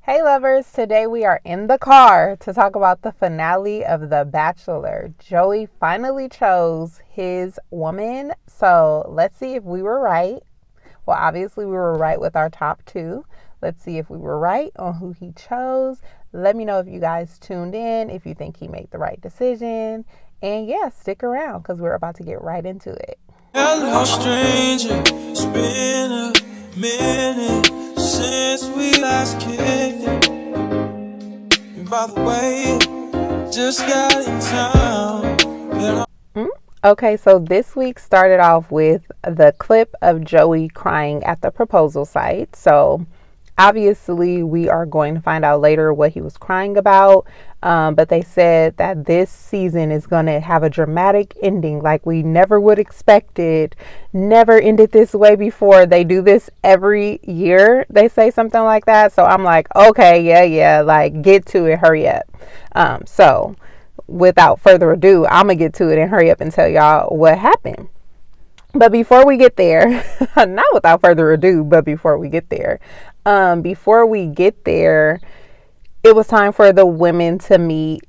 Hey lovers, today we are in the car to talk about the finale of The Bachelor. Joey finally chose his woman, so let's see if we were right. Well, obviously we were right with our top two. Let's see if we were right on who he chose. Let me know if you guys tuned in, if you think he made the right decision. And yeah, stick around because we're about to get right into it. Hello, stranger. It's been a minute since we last kicked it. And by the way, just got in town. Okay, so this week started off with the clip of Joey crying at the proposal site. So obviously, we are going to find out later what he was crying about. But they said that this season is going to have a dramatic ending like we never would expect it. Never ended this way before. They do this every year. They say something like that. So I'm like, okay, yeah, like get to it, hurry up. So without further ado, I'm going to get to it and hurry up and tell y'all what happened. But before we get there, not without further ado, but before we get there, it was time for the women to meet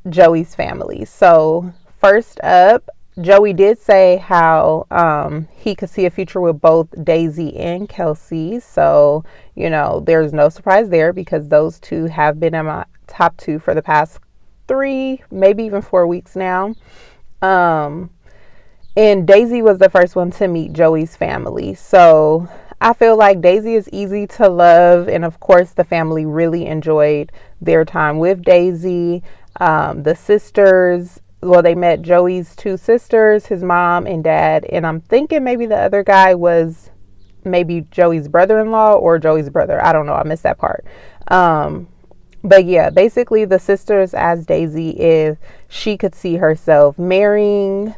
Joey's family. So first up, Joey did say how he could see a future with both Daisy and Kelsey. So, there's no surprise there because those two have been in my top two for the past 3, maybe even 4 weeks now. And Daisy was the first one to meet Joey's family. So I feel like Daisy is easy to love. And of course, the family really enjoyed their time with Daisy. The sisters, well, they met Joey's 2 sisters, his mom and dad. And I'm thinking maybe the other guy was maybe Joey's brother-in-law or Joey's brother. I don't know. I missed that part. But yeah, basically the sisters asked Daisy if she could see herself marrying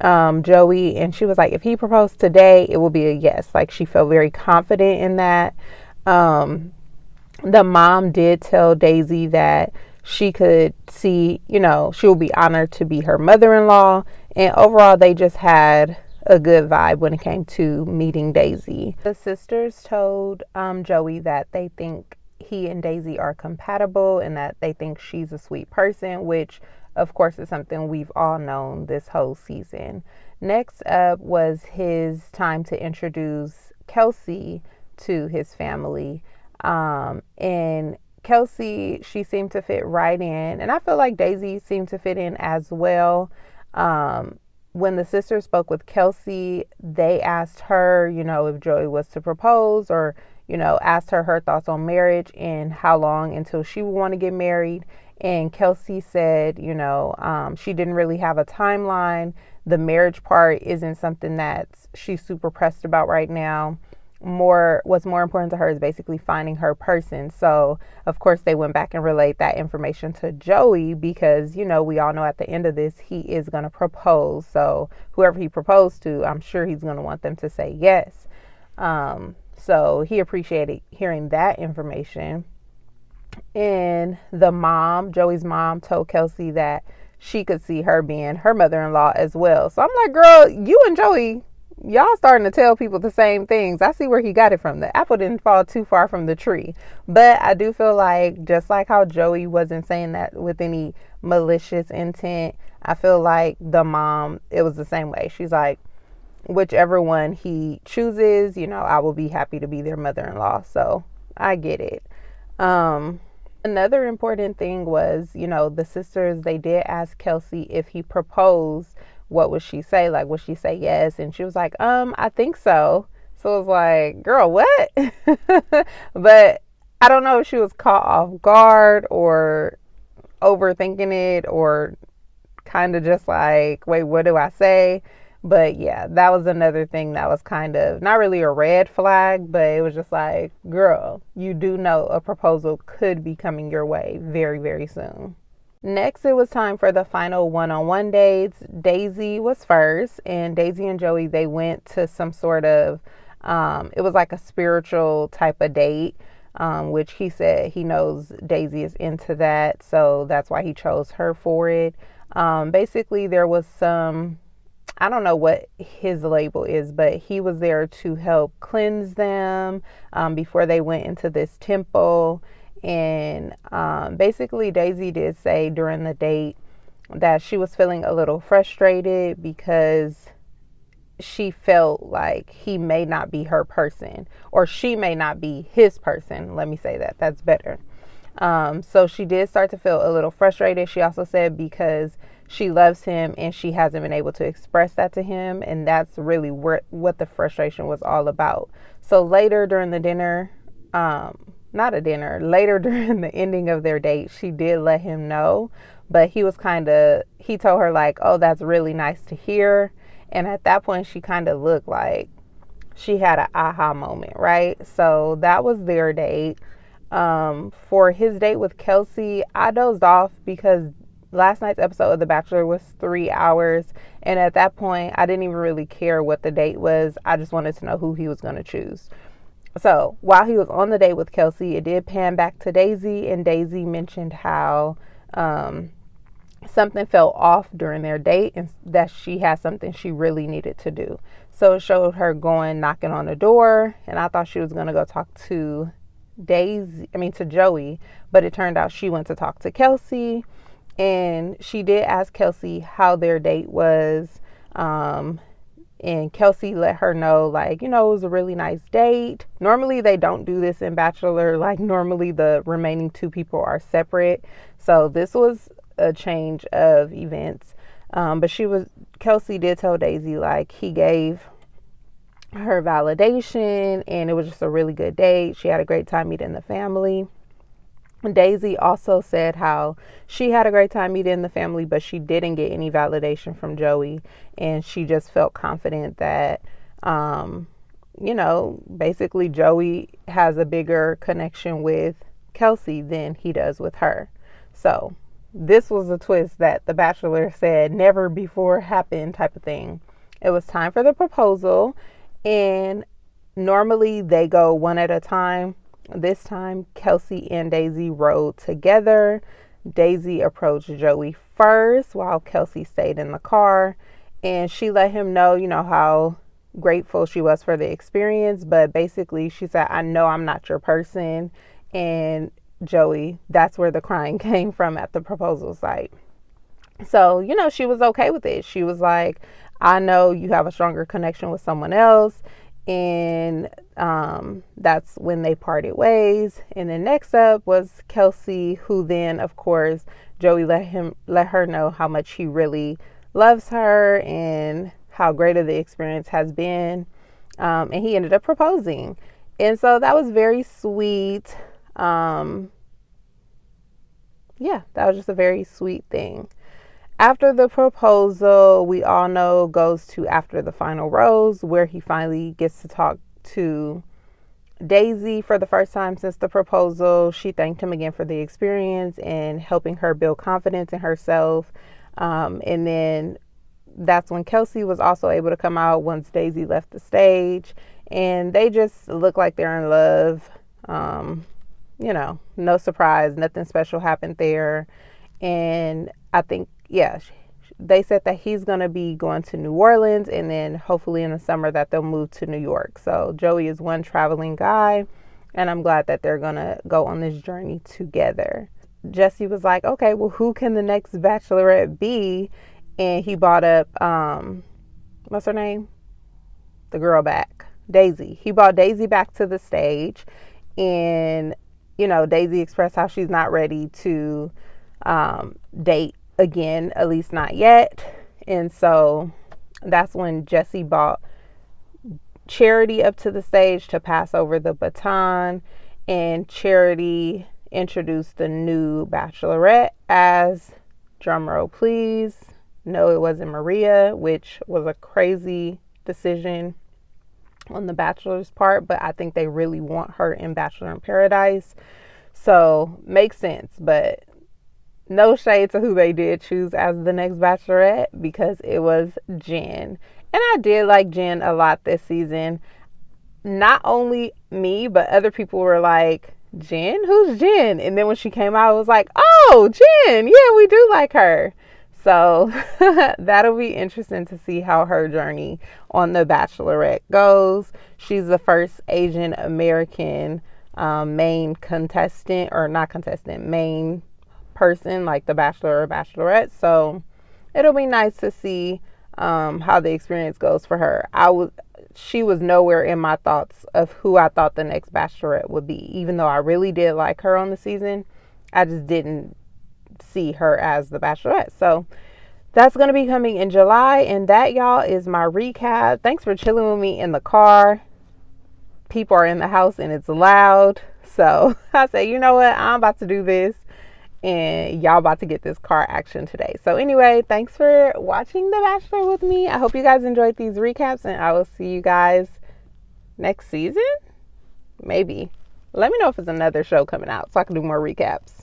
Joey, and she was like, if he proposed today, it will be a yes. Like, she felt very confident in that. The mom did tell Daisy that she could see, she will be honored to be her mother-in-law, and overall they just had a good vibe when it came to meeting Daisy. The sisters told Joey that they think he and Daisy are compatible and that they think she's a sweet person, which of course is something we've all known this whole season. Next up was his time to introduce Kelsey to his family. And Kelsey, she seemed to fit right in. And I feel like Daisy seemed to fit in as well. When the sisters spoke with Kelsey, they asked her, if Joey was to propose or, asked her thoughts on marriage and how long until she would want to get married. And Kelsey said, she didn't really have a timeline. The marriage part isn't something that she's super pressed about right now. What's more important to her is basically finding her person. So, of course, they went back and relayed that information to Joey because, we all know at the end of this, he is going to propose. So, whoever he proposed to, I'm sure he's going to want them to say yes. So, he appreciated hearing that information. And Joey's mom told Kelsey that she could see her being her mother-in-law as well. So I'm like, girl, you and Joey, y'all starting to tell people the same things. I see where he got it from. The apple didn't fall too far from the tree. But I do feel like, just like how Joey wasn't saying that with any malicious intent, I feel like the mom, it was the same way. She's like, whichever one he chooses, I will be happy to be their mother-in-law. So I get it. Another important thing was, the sisters, they did ask Kelsey if he proposed, what would she say? Like, would she say yes? And she was like, I think so. So it was like, girl, what? But I don't know if she was caught off guard or overthinking it or kind of just like, wait, what do I say? But yeah, that was another thing that was kind of not really a red flag, but it was just like, girl, you do know a proposal could be coming your way very, very soon. Next, it was time for the final one-on-one dates. Daisy was first, and Daisy and Joey, they went to some sort of, it was like a spiritual type of date, which he said he knows Daisy is into that, so that's why he chose her for it. Basically, there was some, I don't know what his label is, but he was there to help cleanse them before they went into this temple. And basically, Daisy did say during the date that she was feeling a little frustrated because she felt like he may not be her person, or she may not be his person. Let me say that. That's better. So she did start to feel a little frustrated. She also said because she loves him and she hasn't been able to express that to him. And that's really what the frustration was all about. So later during the dinner, not a dinner, later during the ending of their date, she did let him know. But he told her like, oh, that's really nice to hear. And at that point, she kind of looked like she had an aha moment, right? So that was their date. For his date with Kelsey, I dozed off because last night's episode of The Bachelor was 3 hours. And at that point, I didn't even really care what the date was. I just wanted to know who he was going to choose. So while he was on the date with Kelsey, it did pan back to Daisy. And Daisy mentioned how something felt off during their date and that she had something she really needed to do. So it showed her knocking on the door, and I thought she was going to go talk to Joey, but it turned out she went to talk to Kelsey, and she did ask Kelsey how their date was. And Kelsey let her know, like, it was a really nice date. Normally they don't do this in Bachelor. Like, normally the remaining two people are separate. So this was a change of events. But Kelsey did tell Daisy, like, he gave her validation and it was just a really good date. She had a great time meeting the family. Daisy also said how she had a great time meeting the family, but she didn't get any validation from Joey. And she just felt confident that, basically Joey has a bigger connection with Kelsey than he does with her. So this was a twist that The Bachelor said never before happened type of thing. It was time for the proposal, and normally they go one at a time. This time, Kelsey and Daisy rode together. Daisy approached Joey first while Kelsey stayed in the car, and she let him know, how grateful she was for the experience. But basically, she said, I know I'm not your person. And Joey, that's where the crying came from at the proposal site. So, she was okay with it. She was like, I know you have a stronger connection with someone else. And that's when they parted ways. And then next up was Kelsey, who then, of course, Joey let her know how much he really loves her and how great of the experience has been. And he ended up proposing. And so that was very sweet. That was just a very sweet thing. After the proposal, we all know goes to after the final rose, where he finally gets to talk to Daisy for the first time since the proposal. She thanked him again for the experience and helping her build confidence in herself. And then that's when Kelsey was also able to come out once Daisy left the stage. And they just look like they're in love. No surprise, nothing special happened there. And I think, they said that he's going to be going to New Orleans, and then hopefully in the summer that they'll move to New York. So Joey is one traveling guy, and I'm glad that they're going to go on this journey together. Jesse was like, okay, well, who can the next Bachelorette be? And he brought up, what's her name? The girl back, Daisy. He brought Daisy back to the stage, and, Daisy expressed how she's not ready to date again, at least not yet. And so that's when Jesse brought Charity up to the stage to pass over the baton, and Charity introduced the new Bachelorette as, drumroll please, no, it wasn't Maria, which was a crazy decision on the Bachelor's part, but I think they really want her in Bachelor in Paradise, so makes sense. But no shade to who they did choose as the next Bachelorette, because it was Jen. And I did like Jen a lot this season. Not only me, but other people were like, Jen? Who's Jen? And then when she came out, I was like, oh, Jen. Yeah, we do like her. So that'll be interesting to see how her journey on The Bachelorette goes. She's the first Asian American main contestant, or not contestant, main person, like the Bachelor or Bachelorette. So it'll be nice to see how the experience goes for her. She was nowhere in my thoughts of who I thought the next Bachelorette would be. Even though I really did like her on the season, I just didn't see her as the Bachelorette. So that's going to be coming in July. And that, y'all, is my recap. Thanks for chilling with me in the car. People are in the house and it's loud. So I say, you know what? I'm about to do this. And y'all about to get this car action today. So anyway, thanks for watching The Bachelor with me. I hope you guys enjoyed these recaps, and I will see you guys next season. Maybe. Let me know if there's another show coming out so I can do more recaps.